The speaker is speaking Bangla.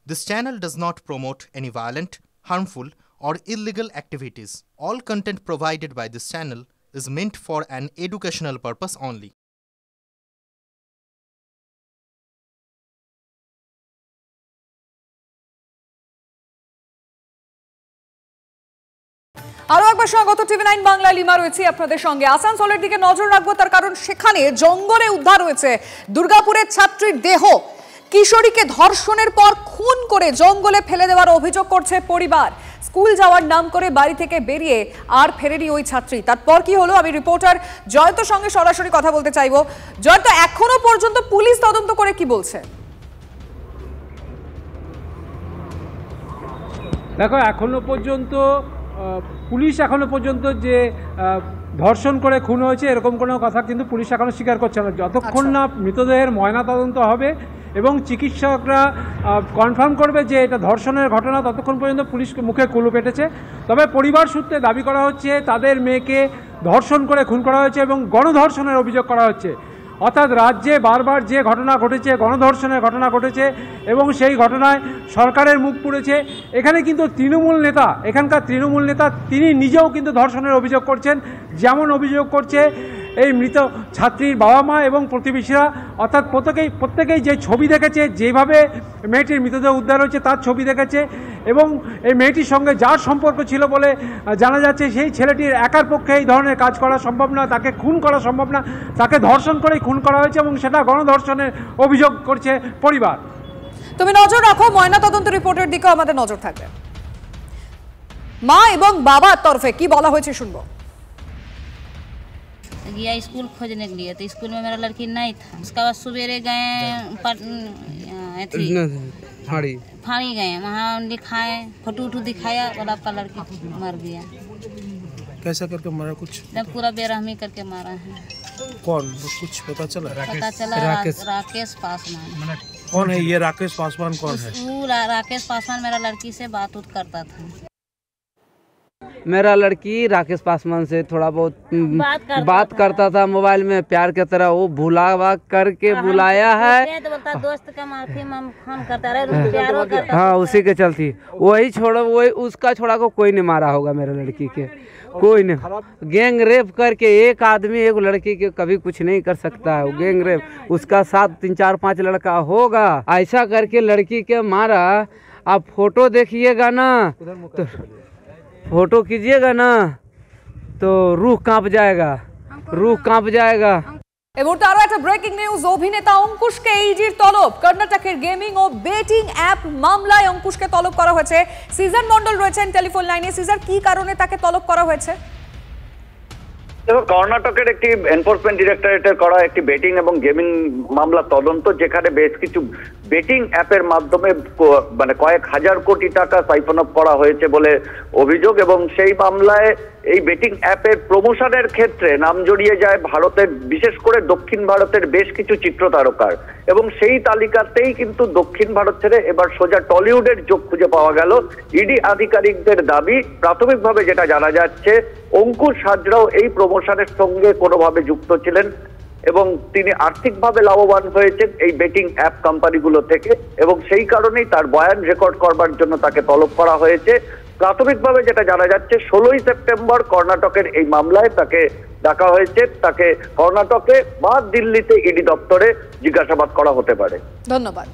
This channel does not promote any violent, harmful, or illegal activities. All content provided by this channel is meant for an educational purpose only. আরো একবার স্বাগত টিভি9 বাংলা লিমা রয়েছে আপনাদের সঙ্গে। আসানসোলের দিকে নজর রাখবো, তার কারণ সেখানে জঙ্গলে উদ্ধার হয়েছে দুর্গাপুরের ছাত্রীর দেহ। কিশোরীকে ধর্ষণের পর খুন করে জঙ্গলে ফেলে দেওয়ার অভিযোগ করছে পরিবার। স্কুল যাওয়ার নাম করে বাড়ি থেকে বেরিয়ে আর ফেরেনি ওই ছাত্রী। তারপর কি হলো, আমি রিপোর্টার জয়ন্তর সঙ্গে সরাসরি কথা বলতে চাইবো। জয়ন্ত, এখনো পর্যন্ত পুলিশ তদন্ত করে কি বলছে? দেখো, এখনো পর্যন্ত পুলিশ যে ধর্ষণ করে খুন হয়েছে এরকম কোনো কথা কিন্তু পুলিশ এখনো স্বীকার করছে না। যতক্ষণ না মৃতদেহের ময়নাতদন্ত হবে এবং চিকিৎসকরা কনফার্ম করবে যে এটা ধর্ষণের ঘটনা, ততক্ষণ পর্যন্ত পুলিশ মুখে কুলু পেটেছে। তবে পরিবার সূত্রে দাবি করা হচ্ছে তাদের মেয়েকে ধর্ষণ করে খুন করা হয়েছে এবং গণধর্ষণের অভিযোগ করা হচ্ছে। অর্থাৎ রাজ্যে বারবার যে ঘটনা ঘটেছে, গণধর্ষণের ঘটনা ঘটেছে এবং সেই ঘটনায় সরকারের মুখ পুড়েছে। এখানে কিন্তু এখানকার তৃণমূল নেতা তিনি নিজেও কিন্তু ধর্ষণের অভিযোগ করছেন। যেমন অভিযোগ করছে এই মৃত ছাত্রীর বাবা মা এবং প্রতিবেশীরা, অর্থাৎ প্রত্যেকেই যে ছবি দেখেছে, যেভাবে মেয়েটির মৃতদেহ উদ্ধার হয়েছে তার ছবি দেখেছে এবং এই মেয়েটির সঙ্গে যার সম্পর্ক ছিল বলে জানা যাচ্ছে সেই ছেলেটির একার পক্ষে এই ধরনের কাজ করা সম্ভব না, তাকে খুন করা সম্ভব না, তাকে ধর্ষণ করেই খুন করা হয়েছে এবং সেটা গণধর্ষণের অভিযোগ করছে পরিবার। তুমি নজর রাখো, ময়নাতদন্ত রিপোর্টের দিকেও আমাদের নজর থাকবে। মা এবং বাবার তরফে কি বলা হয়েছে শুনবো। गया स्कूल खोजने के लिए, तो स्कूल में मेरा लड़की नहीं था। उसके बाद सवेरे गए फाड़ी गए, वहाँ लिखाए, फोटो दिखाया और आपका लड़की मर गया। कैसा करके मारा? कुछ पूरा बेरहमी करके मारा है। कौन, कुछ पता चला? राकेश पासवान। कौन है ये राकेश पासवान? कौन है वो? राकेश पासवान मेरा लड़की से बात करता था। मेरा लड़की राकेश पासवान से थोड़ा बहुत बात करता था मोबाइल में, प्यार की तरह वो भुलावा करके बुलाया है। दोस्त का माफी फोन करता रहे, हाँ उसी के चलती वही उसका छोड़ा को कोई नहीं मारा होगा मेरे लड़की के, कोई नहीं। गैंग रेप करके एक आदमी एक लड़की के कभी कुछ नहीं कर सकता है। गैंग रेप उसका साथ 3 4 5 लड़का होगा, ऐसा करके लड़की के मारा। आप फोटो देखिएगा ना, तो फोटो कीजिएगा ना तो रूह कांप जाएगा। এই মুহূর্তে আরো একটা ব্রেকিং নিউজ। অভিনেতা অঙ্কুশকে ইডির তলব। কর্ণাটকের গেমিং ও বেটিং অ্যাপ মামলায় অঙ্কুশকে তলব করা হয়েছে। সিজন মন্ডল রয়েছেন টেলিফোন লাইনে। সিজন, কি কারণে তাকে তলব করা হয়েছে? দেখো, কর্ণাটকের একটি এনফোর্সমেন্ট ডিরেক্টরেটের করা একটি বেটিং এবং গেমিং মামলা তদন্ত, যেখানে বেশ কিছু বেটিং অ্যাপের মাধ্যমে মানে কয়েক হাজার কোটি টাকা সাইফন অফ করা হয়েছে বলে অভিযোগ। এবং সেই মামলায় এই বেটিং অ্যাপের প্রমোশনের ক্ষেত্রে নাম জড়িয়ে যায় ভারতের, বিশেষ করে দক্ষিণ ভারতের বেশ কিছু চিত্রতারকার। এবং সেই তালিকাতেই কিন্তু দক্ষিণ ভারত ছেড়ে এবার সোজা টলিউডের যোগ খুঁজে পাওয়া গেল। ইডি আধিকারিকদের দাবি, প্রাথমিকভাবে যেটা জানা যাচ্ছে, অঙ্কুশ হাজরাও এই প্রমোশনের সঙ্গে কোনোভাবে যুক্ত ছিলেন এবং তিনি আর্থিকভাবে লাভবান হয়েছেন এই বেটিং অ্যাপ কোম্পানিগুলো থেকে। এবং সেই কারণেই তার বয়ান রেকর্ড করবার জন্য তাকে তলব করা হয়েছে। প্রাথমিকভাবে যেটা জানা যাচ্ছে, 16ই সেপ্টেম্বর কর্ণাটকের এই মামলায় তাকে ডাকা হয়েছে। তাকে কর্ণাটকে বা দিল্লিতে ইডি দপ্তরে জিজ্ঞাসাবাদ করা হতে পারে। ধন্যবাদ।